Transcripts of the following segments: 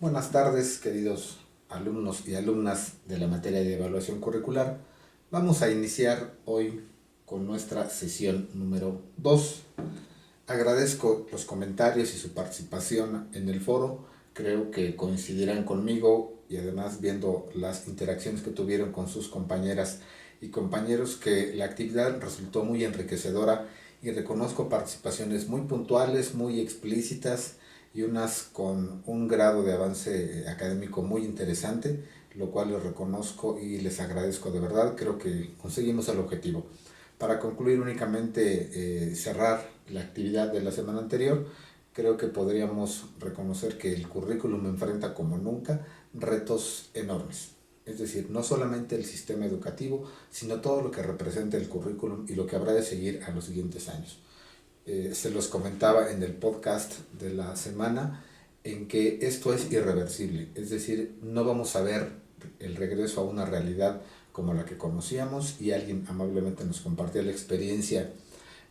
Buenas tardes, queridos alumnos y alumnas de la materia de evaluación curricular. Vamos a iniciar hoy con nuestra sesión número 2. Agradezco los comentarios y su participación en el foro. Creo que coincidirán conmigo y además viendo las interacciones que tuvieron con sus compañeras y compañeros que la actividad resultó muy enriquecedora y reconozco participaciones muy puntuales, muy explícitas y unas con un grado de avance académico muy interesante, lo cual les reconozco y les agradezco de verdad. Creo que conseguimos el objetivo. Para concluir únicamente cerrar la actividad de la semana anterior, creo que podríamos reconocer que el currículum enfrenta como nunca retos enormes. Es decir, no solamente el sistema educativo, sino todo lo que representa el currículum y lo que habrá de seguir a los siguientes años. Se los comentaba en el podcast de la semana, en que esto es irreversible, es decir, no vamos a ver el regreso a una realidad como la que conocíamos, y alguien amablemente nos compartió la experiencia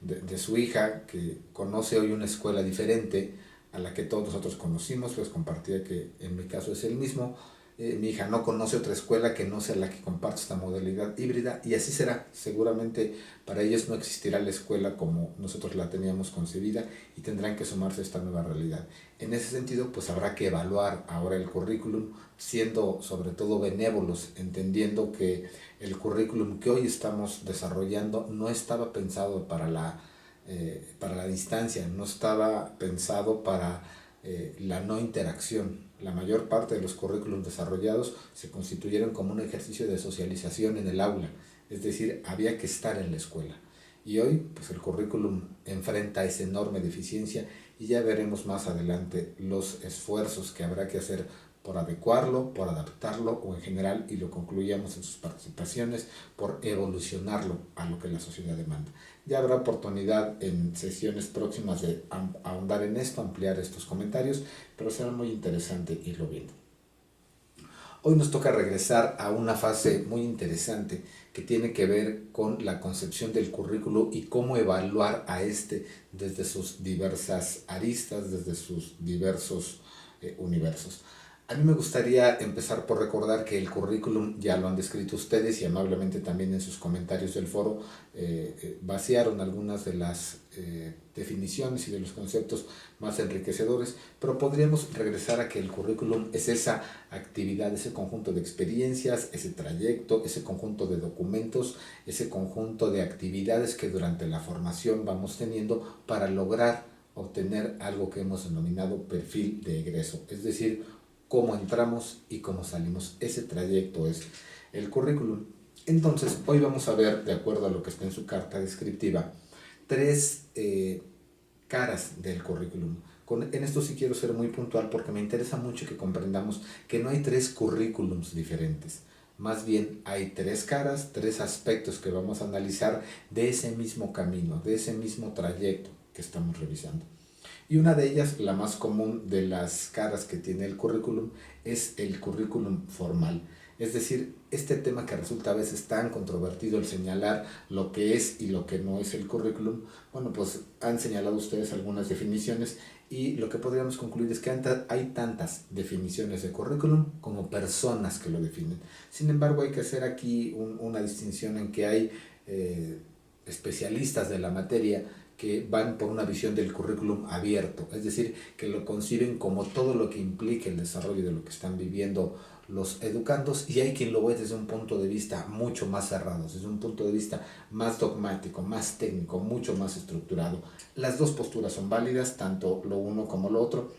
de su hija, que conoce hoy una escuela diferente a la que todos nosotros conocimos. Pues compartía que en mi caso es el mismo. Mi hija no conoce otra escuela que no sea la que comparte esta modalidad híbrida, y así será. Seguramente para ellos no existirá la escuela como nosotros la teníamos concebida y tendrán que sumarse a esta nueva realidad. En ese sentido, pues habrá que evaluar ahora el currículum, siendo sobre todo benévolos, entendiendo que el currículum que hoy estamos desarrollando no estaba pensado para la distancia, no estaba pensado para la no interacción. La mayor parte de los currículums desarrollados se constituyeron como un ejercicio de socialización en el aula, es decir, había que estar en la escuela. Y hoy, pues el currículum enfrenta esa enorme deficiencia, y ya veremos más adelante los esfuerzos que habrá que hacer por adecuarlo, por adaptarlo o en general, y lo concluyamos en sus participaciones, por evolucionarlo a lo que la sociedad demanda. Ya habrá oportunidad en sesiones próximas de ahondar en esto, ampliar estos comentarios, pero será muy interesante irlo viendo. Hoy nos toca regresar a una fase muy interesante que tiene que ver con la concepción del currículo y cómo evaluar a este desde sus diversas aristas, desde sus diversos universos. A mí me gustaría empezar por recordar que el currículum ya lo han descrito ustedes, y amablemente también en sus comentarios del foro vaciaron algunas de las definiciones y de los conceptos más enriquecedores, pero podríamos regresar a que el currículum es esa actividad, ese conjunto de experiencias, ese trayecto, ese conjunto de documentos, ese conjunto de actividades que durante la formación vamos teniendo para lograr obtener algo que hemos denominado perfil de egreso, es decir, cómo entramos y cómo salimos. Ese trayecto es el currículum. Entonces, hoy vamos a ver, de acuerdo a lo que está en su carta descriptiva, tres caras del currículum. En esto sí quiero ser muy puntual, porque me interesa mucho que comprendamos que no hay tres currículums diferentes. Más bien hay tres caras, tres aspectos que vamos a analizar de ese mismo camino, de ese mismo trayecto que estamos revisando. Y una de ellas, la más común de las caras que tiene el currículum, es el currículum formal. Es decir, este tema que resulta a veces tan controvertido, el señalar lo que es y lo que no es el currículum. Bueno, pues han señalado ustedes algunas definiciones, y lo que podríamos concluir es que hay tantas definiciones de currículum como personas que lo definen. Sin embargo, hay que hacer aquí una distinción en que hay especialistas de la materia que van por una visión del currículum abierto, es decir, que lo conciben como todo lo que implica el desarrollo de lo que están viviendo los educandos, y hay quien lo ve desde un punto de vista mucho más cerrado, desde un punto de vista más dogmático, más técnico, mucho más estructurado. Las dos posturas son válidas, tanto lo uno como lo otro.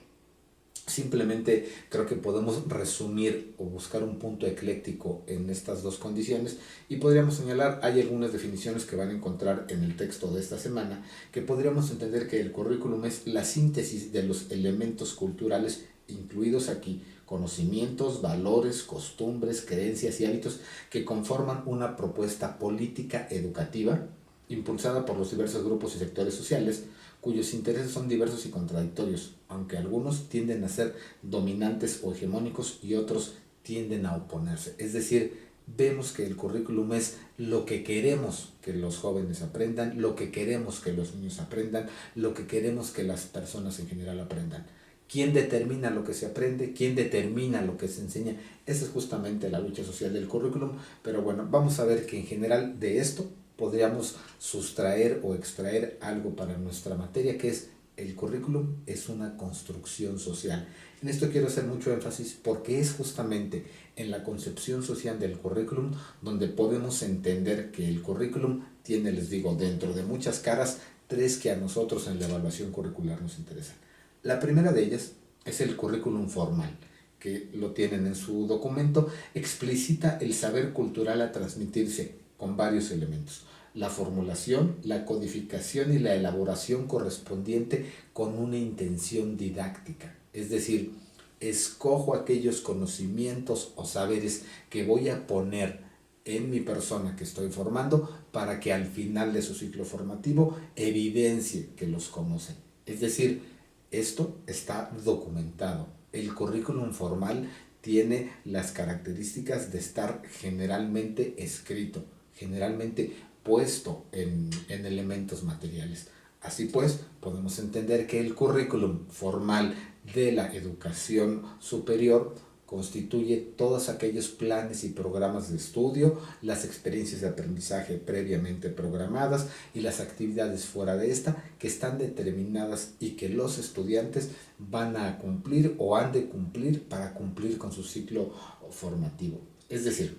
Simplemente creo que podemos resumir o buscar un punto ecléctico en estas dos condiciones, y podríamos señalar, hay algunas definiciones que van a encontrar en el texto de esta semana, que podríamos entender que el currículum es la síntesis de los elementos culturales incluidos aquí, conocimientos, valores, costumbres, creencias y hábitos que conforman una propuesta política educativa impulsada por los diversos grupos y sectores sociales, cuyos intereses son diversos y contradictorios, aunque algunos tienden a ser dominantes o hegemónicos y otros tienden a oponerse. Es decir, vemos que el currículum es lo que queremos que los jóvenes aprendan, lo que queremos que los niños aprendan, lo que queremos que las personas en general aprendan. ¿Quién determina lo que se aprende? ¿Quién determina lo que se enseña? Esa es justamente la lucha social del currículum. Pero bueno, vamos a ver que en general de esto podríamos sustraer o extraer algo para nuestra materia, que es el currículum es una construcción social. En esto quiero hacer mucho énfasis porque es justamente en la concepción social del currículum donde podemos entender que el currículum tiene, les digo, dentro de muchas caras, tres que a nosotros en la evaluación curricular nos interesan. La primera de ellas es el currículum formal, que lo tienen en su documento, explicita el saber cultural a transmitirse con varios elementos: la formulación, la codificación y la elaboración correspondiente con una intención didáctica. Es decir, escojo aquellos conocimientos o saberes que voy a poner en mi persona que estoy formando para que al final de su ciclo formativo evidencie que los conoce. Es decir, esto está documentado. El currículum formal tiene las características de estar generalmente escrito, generalmente puesto en elementos materiales. Así pues, podemos entender que el currículum formal de la educación superior constituye todos aquellos planes y programas de estudio, las experiencias de aprendizaje previamente programadas y las actividades fuera de esta que están determinadas y que los estudiantes van a cumplir o han de cumplir para cumplir con su ciclo formativo. Es decir,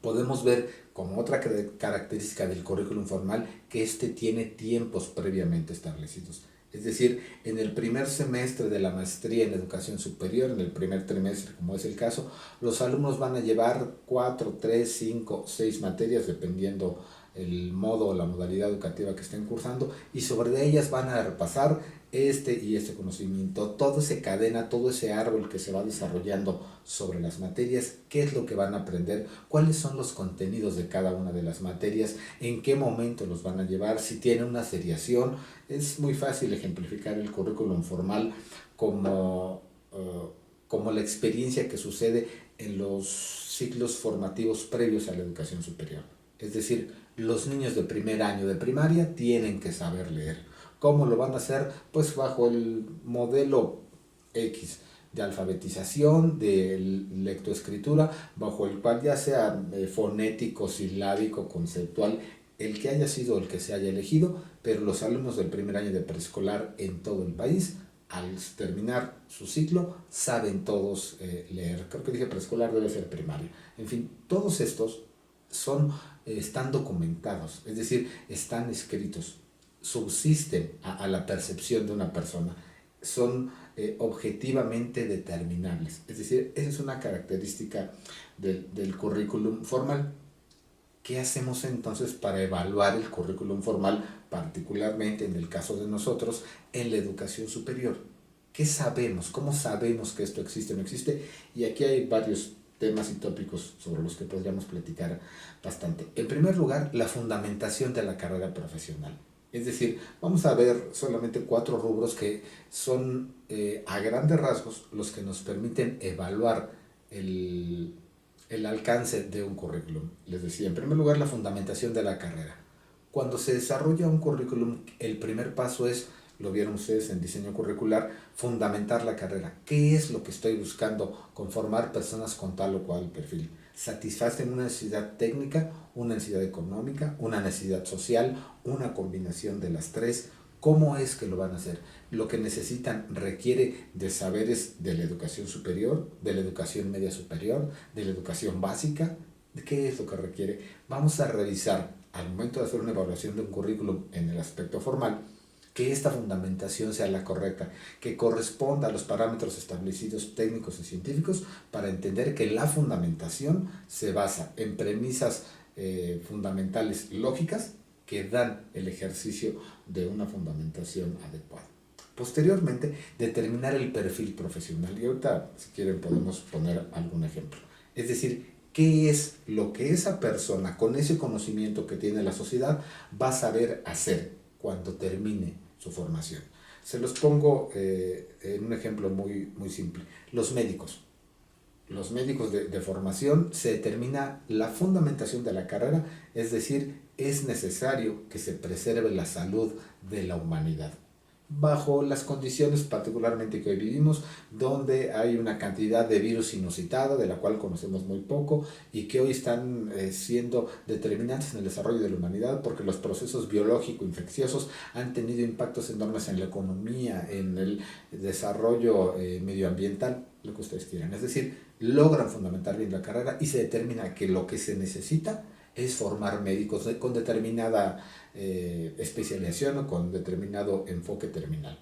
podemos ver como otra característica del currículum formal que éste tiene tiempos previamente establecidos. Es decir, en el primer semestre de la maestría en educación superior, en el primer trimestre, como es el caso, los alumnos van a llevar 4, 3, 5, 6 materias, dependiendo el modo o la modalidad educativa que estén cursando, y sobre ellas van a repasar este y este conocimiento. Todo se cadena, todo ese árbol que se va desarrollando sobre las materias, qué es lo que van a aprender, cuáles son los contenidos de cada una de las materias, en qué momento los van a llevar, si tiene una seriación. Es muy fácil ejemplificar el currículum formal como, como la experiencia que sucede en los ciclos formativos previos a la educación superior. Es decir, los niños de primer año de primaria tienen que saber leer. ¿Cómo lo van a hacer? Pues bajo el modelo X de alfabetización, de lectoescritura, bajo el cual ya sea fonético, silábico, conceptual, el que haya sido el que se haya elegido, pero los alumnos del primer año de preescolar en todo el país, al terminar su ciclo, saben todos leer. Creo que dije preescolar, debe ser primaria. En fin, todos estos están documentados, es decir, están escritos, subsisten a la percepción de una persona, son objetivamente determinables. Es decir, esa es una característica del currículum formal. ¿Qué hacemos entonces para evaluar el currículum formal, particularmente en el caso de nosotros, en la educación superior? ¿Qué sabemos? ¿Cómo sabemos que esto existe o no existe? Y aquí hay varios temas y tópicos sobre los que podríamos platicar bastante. En primer lugar, la fundamentación de la carrera profesional. Es decir, vamos a ver solamente 4 rubros que son a grandes rasgos los que nos permiten evaluar el alcance de un currículum. Les decía, en primer lugar, la fundamentación de la carrera. Cuando se desarrolla un currículum, el primer paso es, lo vieron ustedes en diseño curricular, fundamentar la carrera. ¿Qué es lo que estoy buscando con formar personas con tal o cual perfil? ¿Satisfacen una necesidad técnica, una necesidad económica, una necesidad social, una combinación de las tres? ¿Cómo es que lo van a hacer? Lo que necesitan requiere de saberes de la educación superior, de la educación media superior, de la educación básica. ¿Qué es lo que requiere? Vamos a revisar al momento de hacer una evaluación de un currículum en el aspecto formal, que esta fundamentación sea la correcta, que corresponda a los parámetros establecidos técnicos y científicos para entender que la fundamentación se basa en premisas fundamentales lógicas que dan el ejercicio de una fundamentación adecuada. Posteriormente, determinar el perfil profesional. Y ahorita, si quieren, podemos poner algún ejemplo. Es decir, ¿qué es lo que esa persona, con ese conocimiento que tiene la sociedad, va a saber hacer cuando termine su formación? Se los pongo en un ejemplo muy, muy simple. Los médicos. Los médicos de formación se determina la fundamentación de la carrera, es decir, es necesario que se preserve la salud de la humanidad. bajo las condiciones particularmente que hoy vivimos, donde hay una cantidad de virus inusitada, de la cual conocemos muy poco, y que hoy están siendo determinantes en el desarrollo de la humanidad, porque los procesos biológico-infecciosos han tenido impactos enormes en la economía, en el desarrollo medioambiental, lo que ustedes quieran. Es decir, logran fundamentar bien la carrera y se determina que lo que se necesita es formar médicos con determinada especialización o con determinado enfoque terminal.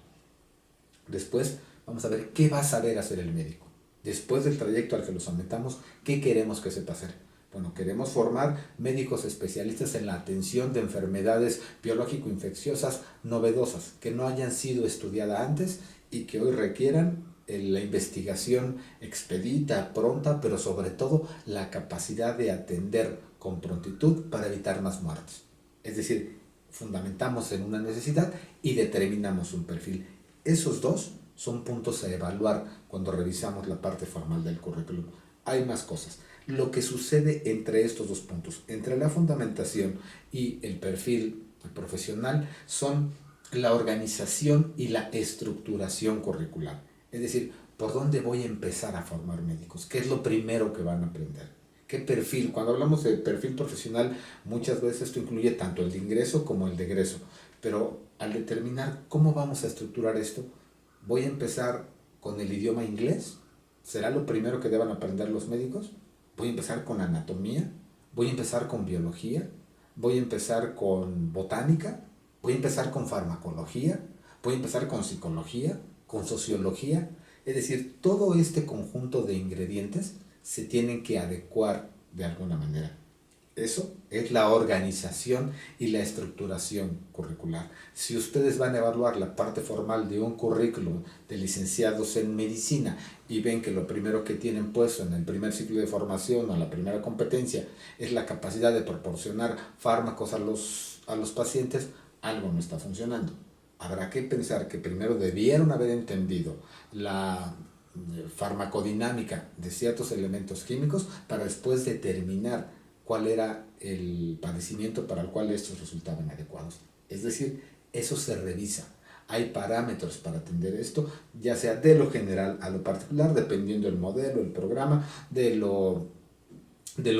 Después vamos a ver qué va a saber hacer el médico. Después del trayecto al que lo sometamos, ¿qué queremos que sepa hacer? Bueno, queremos formar médicos especialistas en la atención de enfermedades biológico-infecciosas novedosas, que no hayan sido estudiadas antes y que hoy requieran la investigación expedita, pronta, pero sobre todo la capacidad de atender con prontitud para evitar más muertes. Es decir, fundamentamos en una necesidad y determinamos un perfil. Esos dos son puntos a evaluar cuando revisamos la parte formal del currículum. Hay más cosas. Lo que sucede entre estos dos puntos, entre la fundamentación y el perfil profesional, son la organización y la estructuración curricular. Es decir, ¿por dónde voy a empezar a formar médicos? ¿Qué es lo primero que van a aprender? ¿Qué perfil? Cuando hablamos de perfil profesional, muchas veces esto incluye tanto el de ingreso como el de egreso. Pero al determinar cómo vamos a estructurar esto, voy a empezar con el idioma inglés. ¿Será lo primero que deban aprender los médicos? Voy a empezar con anatomía. Voy a empezar con biología. Voy a empezar con botánica. Voy a empezar con farmacología. Voy a empezar con psicología, con sociología. Es decir, todo este conjunto de ingredientes se tienen que adecuar de alguna manera. Eso es la organización y la estructuración curricular. Si ustedes van a evaluar la parte formal de un currículum de licenciados en medicina y ven que lo primero que tienen puesto en el primer ciclo de formación o la primera competencia es la capacidad de proporcionar fármacos a los pacientes, algo no está funcionando. Habrá que pensar que primero debieron haber entendido la farmacodinámica de ciertos elementos químicos para después determinar cuál era el padecimiento para el cual estos resultaban adecuados. Es decir, eso se revisa. Hay parámetros para atender esto, ya sea de lo general a lo particular, dependiendo del modelo, el programa, de lo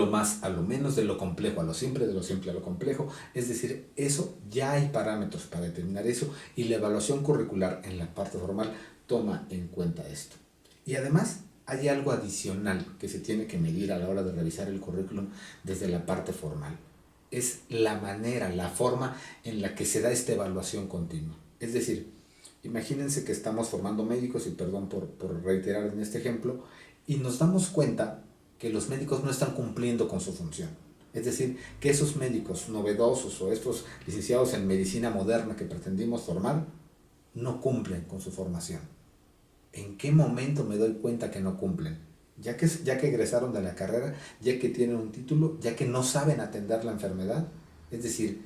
más a lo menos, de lo complejo a lo simple, de lo simple a lo complejo. Es decir, eso ya hay parámetros para determinar eso y la evaluación curricular en la parte formal toma en cuenta esto. Y además hay algo adicional que se tiene que medir a la hora de revisar el currículum desde la parte formal. Es la manera, la forma en la que se da esta evaluación continua. Es decir, imagínense que estamos formando médicos, y perdón por reiterar en este ejemplo, y nos damos cuenta que los médicos no están cumpliendo con su función. Es decir, que esos médicos novedosos o estos licenciados en medicina moderna que pretendimos formar no cumplen con su formación. ¿En qué momento me doy cuenta que no cumplen? Ya que egresaron de la carrera, ya que tienen un título, ya que no saben atender la enfermedad. Es decir,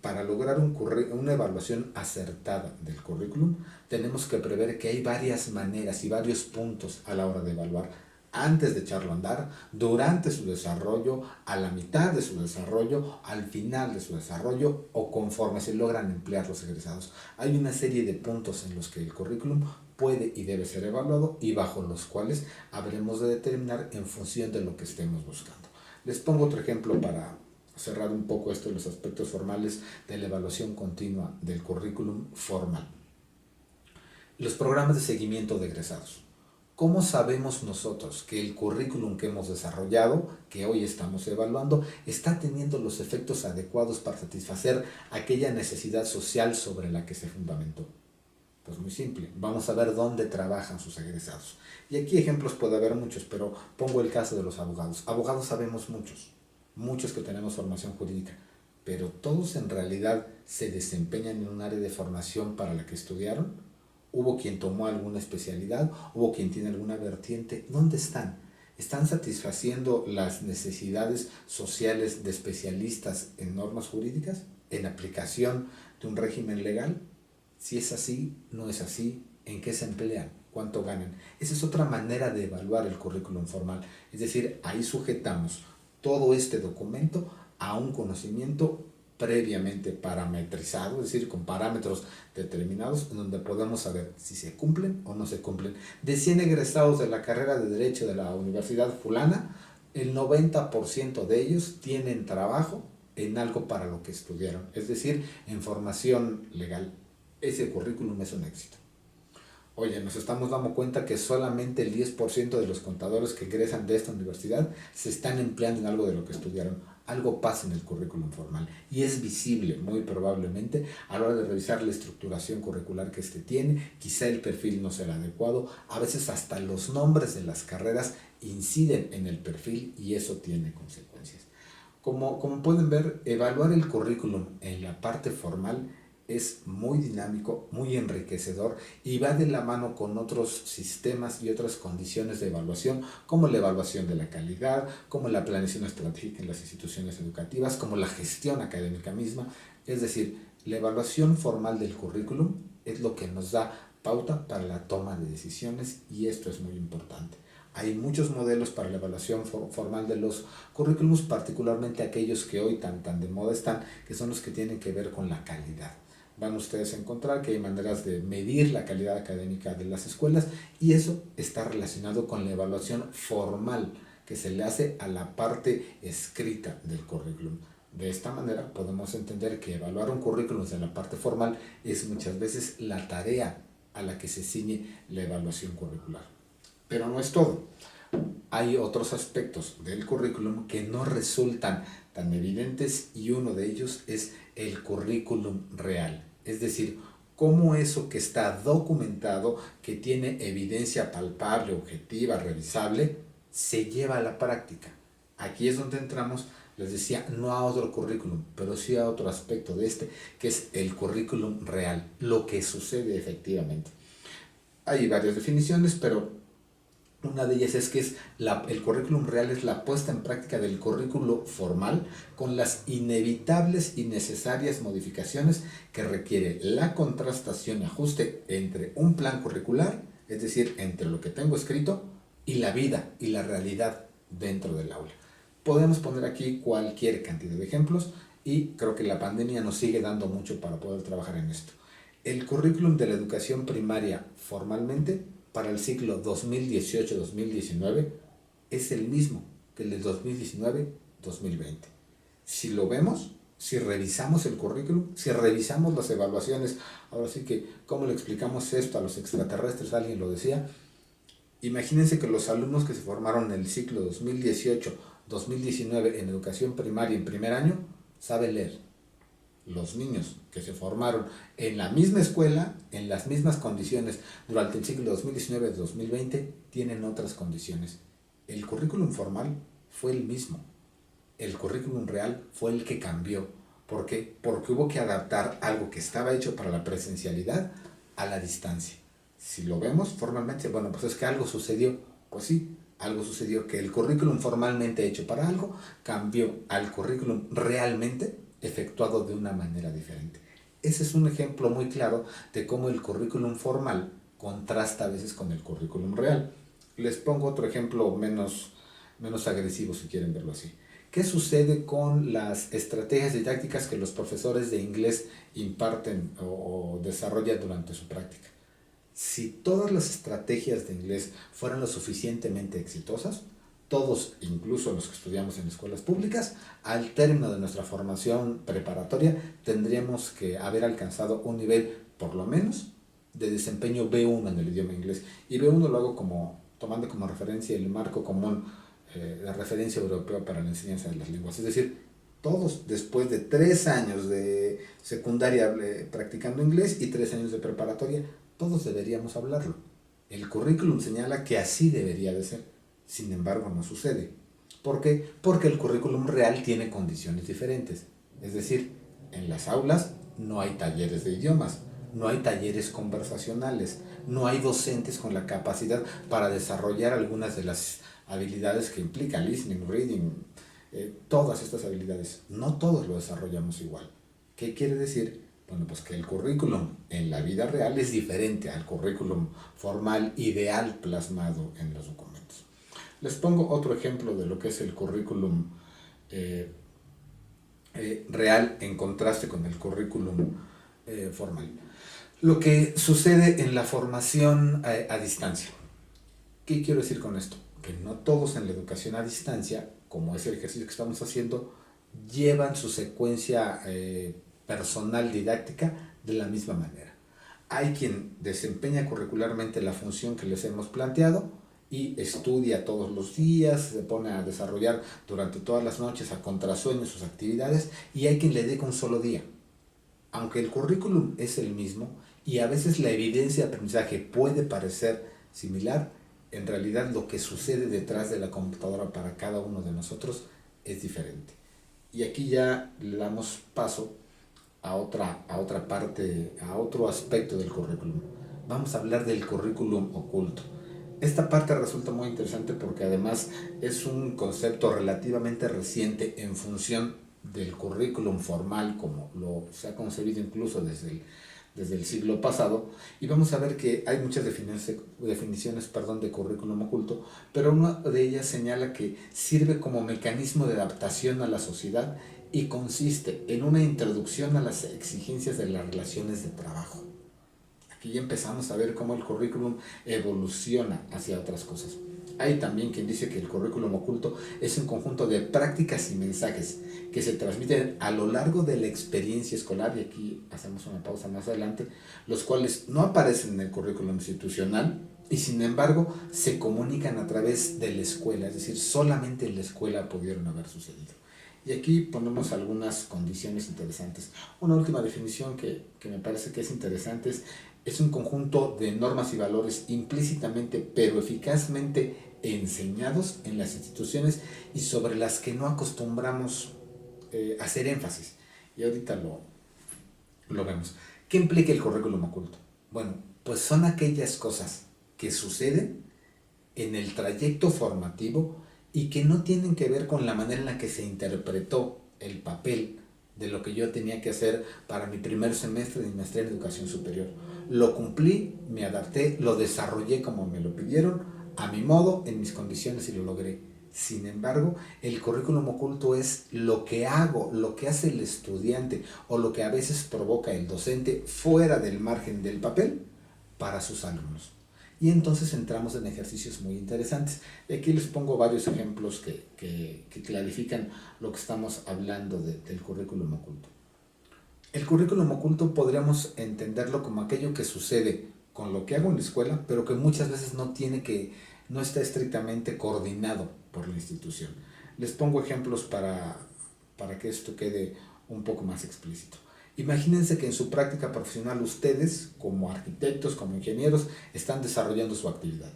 para lograr una evaluación acertada del currículum, tenemos que prever que hay varias maneras y varios puntos a la hora de evaluar, antes de echarlo a andar, durante su desarrollo, a la mitad de su desarrollo, al final de su desarrollo o conforme se logran emplear los egresados. Hay una serie de puntos en los que el currículum puede y debe ser evaluado y bajo los cuales habremos de determinar en función de lo que estemos buscando. Les pongo otro ejemplo para cerrar un poco esto de los aspectos formales de la evaluación continua del currículum formal. Los programas de seguimiento de egresados. ¿Cómo sabemos nosotros que el currículum que hemos desarrollado, que hoy estamos evaluando, está teniendo los efectos adecuados para satisfacer aquella necesidad social sobre la que se fundamentó? Pues muy simple, vamos a ver dónde trabajan sus egresados. Y aquí ejemplos puede haber muchos, pero pongo el caso de los abogados. Abogados sabemos muchos que tenemos formación jurídica, pero todos en realidad se desempeñan en un área de formación para la que estudiaron. Hubo quien tomó alguna especialidad, hubo quien tiene alguna vertiente. ¿Dónde están? ¿Están satisfaciendo las necesidades sociales de especialistas en normas jurídicas, en aplicación de un régimen legal? Si es así, no es así, ¿en qué se emplean? ¿Cuánto ganan? Esa es otra manera de evaluar el currículum formal. Es decir, ahí sujetamos todo este documento a un conocimiento previamente parametrizado, es decir, con parámetros determinados, en donde podemos saber si se cumplen o no se cumplen. De 100 egresados de la carrera de Derecho de la Universidad fulana, el 90% de ellos tienen trabajo en algo para lo que estudiaron, es decir, en formación legal. Ese currículum es un éxito. Oye, nos estamos dando cuenta que solamente el 10% de los contadores que egresan de esta universidad se están empleando en algo de lo que estudiaron. Algo pasa en el currículum formal y es visible muy probablemente a la hora de revisar la estructuración curricular que este tiene. Quizá el perfil no será adecuado, a veces hasta los nombres de las carreras inciden en el perfil y eso tiene consecuencias. Como pueden ver, evaluar el currículum en la parte formal es muy dinámico, muy enriquecedor y va de la mano con otros sistemas y otras condiciones de evaluación, como la evaluación de la calidad, como la planeación estratégica en las instituciones educativas, como la gestión académica misma. Es decir, la evaluación formal del currículum es lo que nos da pauta para la toma de decisiones y esto es muy importante. Hay muchos modelos para la evaluación formal de los currículums, particularmente aquellos que hoy tan de moda están, que son los que tienen que ver con la calidad. Van ustedes a encontrar que hay maneras de medir la calidad académica de las escuelas y eso está relacionado con la evaluación formal que se le hace a la parte escrita del currículum. De esta manera podemos entender que evaluar un currículum desde la parte formal es muchas veces la tarea a la que se ciñe la evaluación curricular. Pero no es todo. Hay otros aspectos del currículum que no resultan tan evidentes y uno de ellos es el currículum real. Es decir, cómo eso que está documentado, que tiene evidencia palpable, objetiva, revisable, se lleva a la práctica. Aquí es donde entramos, les decía, no a otro currículum, pero sí a otro aspecto de este, que es el currículum real, lo que sucede efectivamente. Hay varias definiciones, pero una de ellas es que el currículum real es la puesta en práctica del currículo formal con las inevitables y necesarias modificaciones que requiere la contrastación y ajuste entre un plan curricular, es decir, entre lo que tengo escrito, y la vida y la realidad dentro del aula. Podemos poner aquí cualquier cantidad de ejemplos y creo que la pandemia nos sigue dando mucho para poder trabajar en esto. El currículum de la educación primaria formalmente para el ciclo 2018-2019 es el mismo que el del 2019-2020. Si lo vemos, si revisamos el currículum, si revisamos las evaluaciones, ahora sí que, ¿cómo le explicamos esto a los extraterrestres? Alguien lo decía. Imagínense que los alumnos que se formaron en el ciclo 2018-2019 en educación primaria en primer año saben leer. Los niños que se formaron en la misma escuela, en las mismas condiciones durante el ciclo 2019-2020, tienen otras condiciones. El currículum formal fue el mismo. El currículum real fue el que cambió. ¿Por qué? Porque hubo que adaptar algo que estaba hecho para la presencialidad a la distancia. Si lo vemos formalmente, bueno, pues es que algo sucedió. Pues sí, algo sucedió, que el currículum formalmente hecho para algo cambió al currículum realmente efectuado de una manera diferente. Ese es un ejemplo muy claro de cómo el currículum formal contrasta a veces con el currículum real. Les pongo otro ejemplo menos agresivo, si quieren verlo así. ¿Qué sucede con las estrategias didácticas que los profesores de inglés imparten o desarrollan durante su práctica? Si todas las estrategias de inglés fueran lo suficientemente exitosas, todos, incluso los que estudiamos en escuelas públicas, al término de nuestra formación preparatoria, tendríamos que haber alcanzado un nivel, por lo menos, de desempeño B1 en el idioma inglés. Y B1 lo hago tomando como referencia el marco común de referencia europeo para la enseñanza de las lenguas. Es decir, todos, después de 3 años de secundaria practicando inglés y 3 años de preparatoria, todos deberíamos hablarlo. El currículum señala que así debería de ser. Sin embargo, no sucede. ¿Por qué? Porque el currículum real tiene condiciones diferentes. Es decir, en las aulas no hay talleres de idiomas, no hay talleres conversacionales, no hay docentes con la capacidad para desarrollar algunas de las habilidades que implica listening, reading, todas estas habilidades. No todos lo desarrollamos igual. ¿Qué quiere decir? Bueno, pues que el currículum en la vida real es diferente al currículum formal ideal plasmado en los documentos. Les pongo otro ejemplo de lo que es el currículum real en contraste con el currículum formal. Lo que sucede en la formación a distancia. ¿Qué quiero decir con esto? Que no todos en la educación a distancia, como es el ejercicio que estamos haciendo, llevan su secuencia personal didáctica de la misma manera. Hay quien desempeña curricularmente la función que les hemos planteado y estudia todos los días, se pone a desarrollar durante todas las noches a contrasueño sus actividades, y hay quien le dedica un solo día. Aunque el currículum es el mismo y a veces la evidencia de aprendizaje puede parecer similar, en realidad lo que sucede detrás de la computadora para cada uno de nosotros es diferente. Y aquí ya le damos paso a otra parte, a otro aspecto del currículum. Vamos a hablar del currículum oculto. Esta parte resulta muy interesante porque además es un concepto relativamente reciente en función del currículum formal como lo se ha concebido incluso desde el siglo pasado, y vamos a ver que hay muchas definiciones de currículum oculto, pero una de ellas señala que sirve como mecanismo de adaptación a la sociedad y consiste en una introducción a las exigencias de las relaciones de trabajo. Aquí ya empezamos a ver cómo el currículum evoluciona hacia otras cosas. Hay también quien dice que el currículum oculto es un conjunto de prácticas y mensajes que se transmiten a lo largo de la experiencia escolar, y aquí hacemos una pausa más adelante, los cuales no aparecen en el currículum institucional y sin embargo se comunican a través de la escuela, es decir, solamente en la escuela pudieron haber sucedido. Y aquí ponemos algunas condiciones interesantes. Una última definición que me parece que es interesante es un conjunto de normas y valores implícitamente pero eficazmente enseñados en las instituciones y sobre las que no acostumbramos hacer énfasis. Y ahorita lo vemos. ¿Qué implica el currículum oculto? Bueno, pues son aquellas cosas que suceden en el trayecto formativo y que no tienen que ver con la manera en la que se interpretó el papel de lo que yo tenía que hacer para mi primer semestre de maestría en educación superior. Lo cumplí, me adapté, lo desarrollé como me lo pidieron, a mi modo, en mis condiciones, y lo logré. Sin embargo, el currículum oculto es lo que hago, lo que hace el estudiante o lo que a veces provoca el docente fuera del margen del papel para sus alumnos. Y entonces entramos en ejercicios muy interesantes. Y aquí les pongo varios ejemplos que clarifican lo que estamos hablando del currículum oculto. El currículum oculto podríamos entenderlo como aquello que sucede con lo que hago en la escuela, pero que muchas veces no está estrictamente coordinado por la institución. Les pongo ejemplos para que esto quede un poco más explícito. Imagínense que en su práctica profesional ustedes, como arquitectos, como ingenieros, están desarrollando su actividad.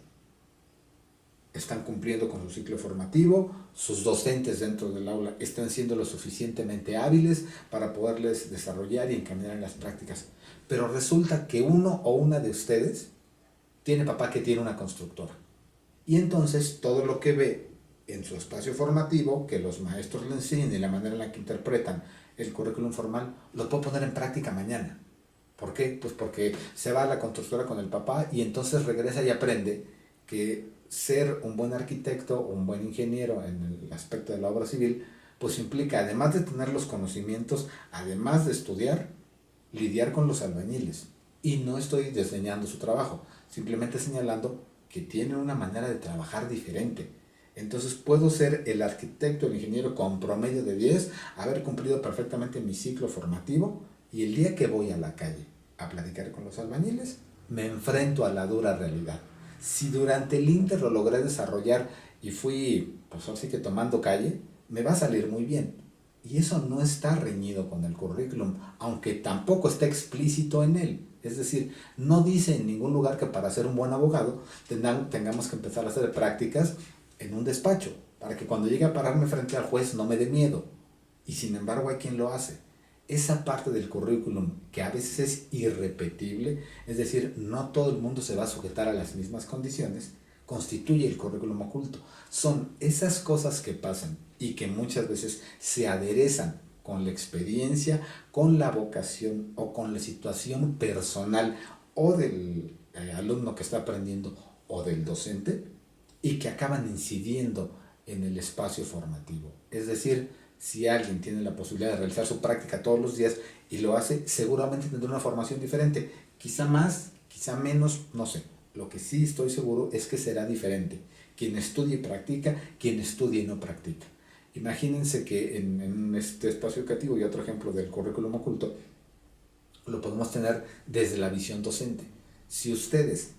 Están cumpliendo con su ciclo formativo, sus docentes dentro del aula están siendo lo suficientemente hábiles para poderles desarrollar y encaminar en las prácticas. Pero resulta que uno o una de ustedes tiene papá que tiene una constructora. Y entonces todo lo que ve en su espacio formativo, que los maestros le enseñan y la manera en la que interpretan el currículum formal, lo puedo poner en práctica mañana. ¿Por qué? Pues porque se va a la constructora con el papá y entonces regresa y aprende que ser un buen arquitecto o un buen ingeniero en el aspecto de la obra civil, pues implica, además de tener los conocimientos, además de estudiar, lidiar con los albañiles. Y no estoy desdeñando su trabajo, simplemente señalando que tienen una manera de trabajar diferente. Entonces puedo ser el arquitecto, el ingeniero con promedio de 10, haber cumplido perfectamente mi ciclo formativo, y el día que voy a la calle a platicar con los albañiles, me enfrento a la dura realidad. Si durante el inter lo logré desarrollar y fui, pues así que tomando calle, me va a salir muy bien. Y eso no está reñido con el currículum, aunque tampoco está explícito en él. Es decir, no dice en ningún lugar que para ser un buen abogado tengamos que empezar a hacer prácticas en un despacho, para que cuando llegue a pararme frente al juez no me dé miedo. Y sin embargo hay quien lo hace. Esa parte del currículum que a veces es irrepetible, es decir, no todo el mundo se va a sujetar a las mismas condiciones, constituye el currículum oculto. Son esas cosas que pasan y que muchas veces se aderezan con la experiencia, con la vocación o con la situación personal o del alumno que está aprendiendo o del docente, y que acaban incidiendo en el espacio formativo. Es decir, Si alguien tiene la posibilidad de realizar su práctica todos los días y lo hace, seguramente tendrá una formación diferente. Quizá más, quizá menos, no sé. Lo que sí estoy seguro es que será diferente. Quien estudia y practica, quien estudia y no practica. Imagínense que en este espacio educativo, y otro ejemplo del currículum oculto, lo podemos tener desde la visión docente. Si ustedes,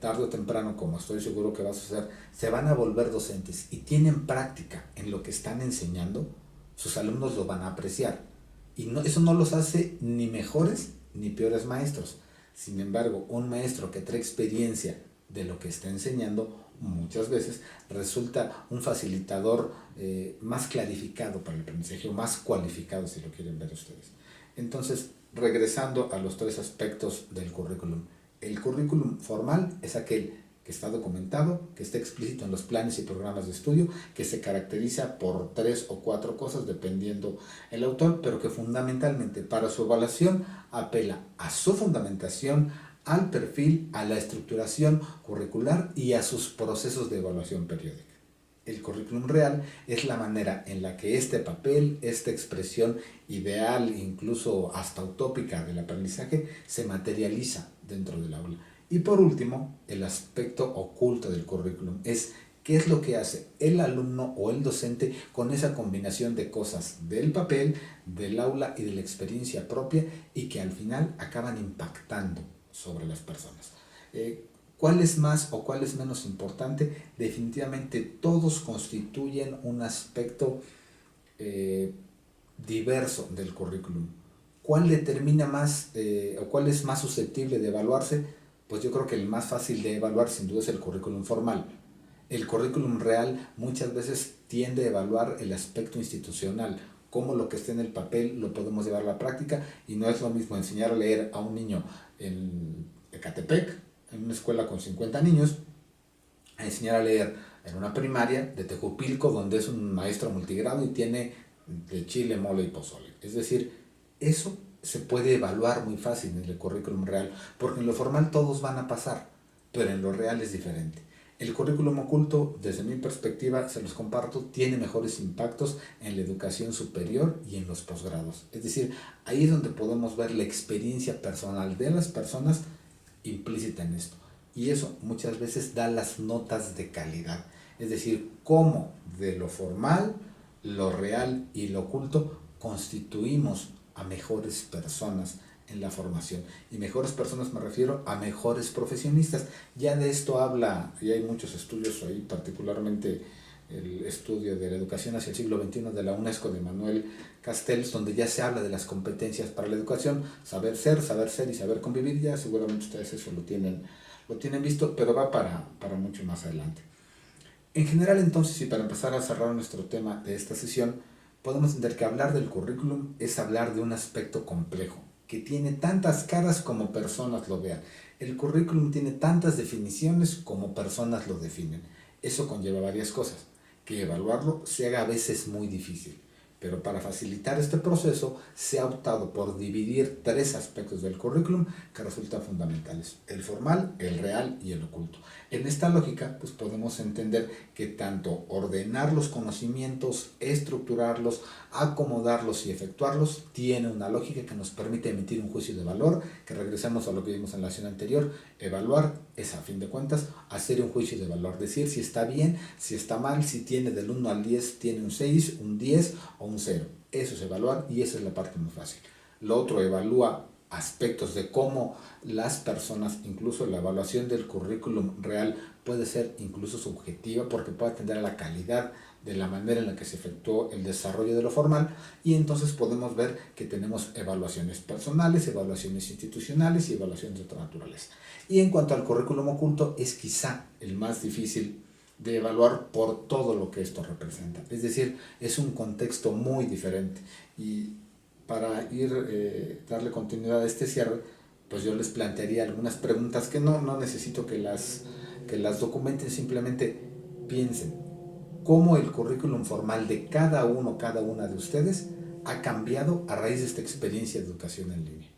tarde o temprano, como estoy seguro que va a suceder, se van a volver docentes y tienen práctica en lo que están enseñando, sus alumnos lo van a apreciar. Y no, eso no los hace ni mejores ni peores maestros. Sin embargo, un maestro que trae experiencia de lo que está enseñando, muchas veces resulta un facilitador más clarificado para el aprendizaje, o más cualificado, si lo quieren ver ustedes. Entonces, regresando a los tres aspectos del currículum. El currículum formal es aquel que está documentado, que está explícito en los planes y programas de estudio, que se caracteriza por 3 o 4 cosas dependiendo el autor, pero que fundamentalmente para su evaluación apela a su fundamentación, al perfil, a la estructuración curricular y a sus procesos de evaluación periódica. El currículum real es la manera en la que este papel, esta expresión ideal, incluso hasta utópica del aprendizaje, se materializa dentro del aula. Y por último, el aspecto oculto del currículum es qué es lo que hace el alumno o el docente con esa combinación de cosas del papel, del aula y de la experiencia propia, y que al final acaban impactando sobre las personas. ¿Cuál es más o cuál es menos importante? Definitivamente todos constituyen un aspecto diverso del currículum. ¿Cuál determina más o cuál es más susceptible de evaluarse? Pues yo creo que el más fácil de evaluar sin duda es el currículum formal. El currículum real muchas veces tiende a evaluar el aspecto institucional, cómo lo que está en el papel lo podemos llevar a la práctica, y no es lo mismo enseñar a leer a un niño en Ecatepec, en una escuela con 50 niños, a enseñar a leer en una primaria de Tejupilco, donde es un maestro multigrado y tiene de chile, mole y pozole. Es decir, eso se puede evaluar muy fácil en el currículum real, porque en lo formal todos van a pasar, pero en lo real es diferente. El currículum oculto, desde mi perspectiva, se los comparto, tiene mejores impactos en la educación superior y en los posgrados. Es decir, ahí es donde podemos ver la experiencia personal de las personas implícita en esto. Y eso muchas veces da las notas de calidad. Es decir, cómo de lo formal, lo real y lo oculto constituimos a mejores personas en la formación. Y mejores personas me refiero a mejores profesionistas. Ya de esto habla, y hay muchos estudios ahí, particularmente el estudio de la educación hacia el siglo XXI de la UNESCO de Manuel Castells, donde ya se habla de las competencias para la educación, saber ser y saber convivir. Ya seguramente ustedes eso lo tienen visto, pero va para mucho más adelante. En general, entonces, y para empezar a cerrar nuestro tema de esta sesión, podemos entender que hablar del currículum es hablar de un aspecto complejo, que tiene tantas caras como personas lo vean. El currículum tiene tantas definiciones como personas lo definen. Eso conlleva varias cosas, que evaluarlo se haga a veces muy difícil. Pero para facilitar este proceso se ha optado por dividir 3 aspectos del currículum que resultan fundamentales: el formal, el real y el oculto. En esta lógica, pues podemos entender que tanto ordenar los conocimientos, estructurarlos, acomodarlos y efectuarlos tiene una lógica que nos permite emitir un juicio de valor, que regresamos a lo que vimos en la sesión anterior. Evaluar es, a fin de cuentas, hacer un juicio de valor, decir si está bien, si está mal, si tiene del 1 al 10, tiene un 6, un 10 o un 0. Eso es evaluar, y esa es la parte muy fácil. Lo otro evalúa aspectos de cómo las personas, incluso la evaluación del currículum real puede ser incluso subjetiva, porque puede atender a la calidad de la manera en la que se efectuó el desarrollo de lo formal, y entonces podemos ver que tenemos evaluaciones personales, evaluaciones institucionales y evaluaciones de otra naturaleza. Y en cuanto al currículum oculto, es quizá el más difícil de evaluar por todo lo que esto representa. Es decir, es un contexto muy diferente. Y para darle continuidad a este cierre, pues yo les plantearía algunas preguntas que no necesito que las documenten, simplemente piensen cómo el currículum formal de cada uno, cada una de ustedes ha cambiado a raíz de esta experiencia de educación en línea.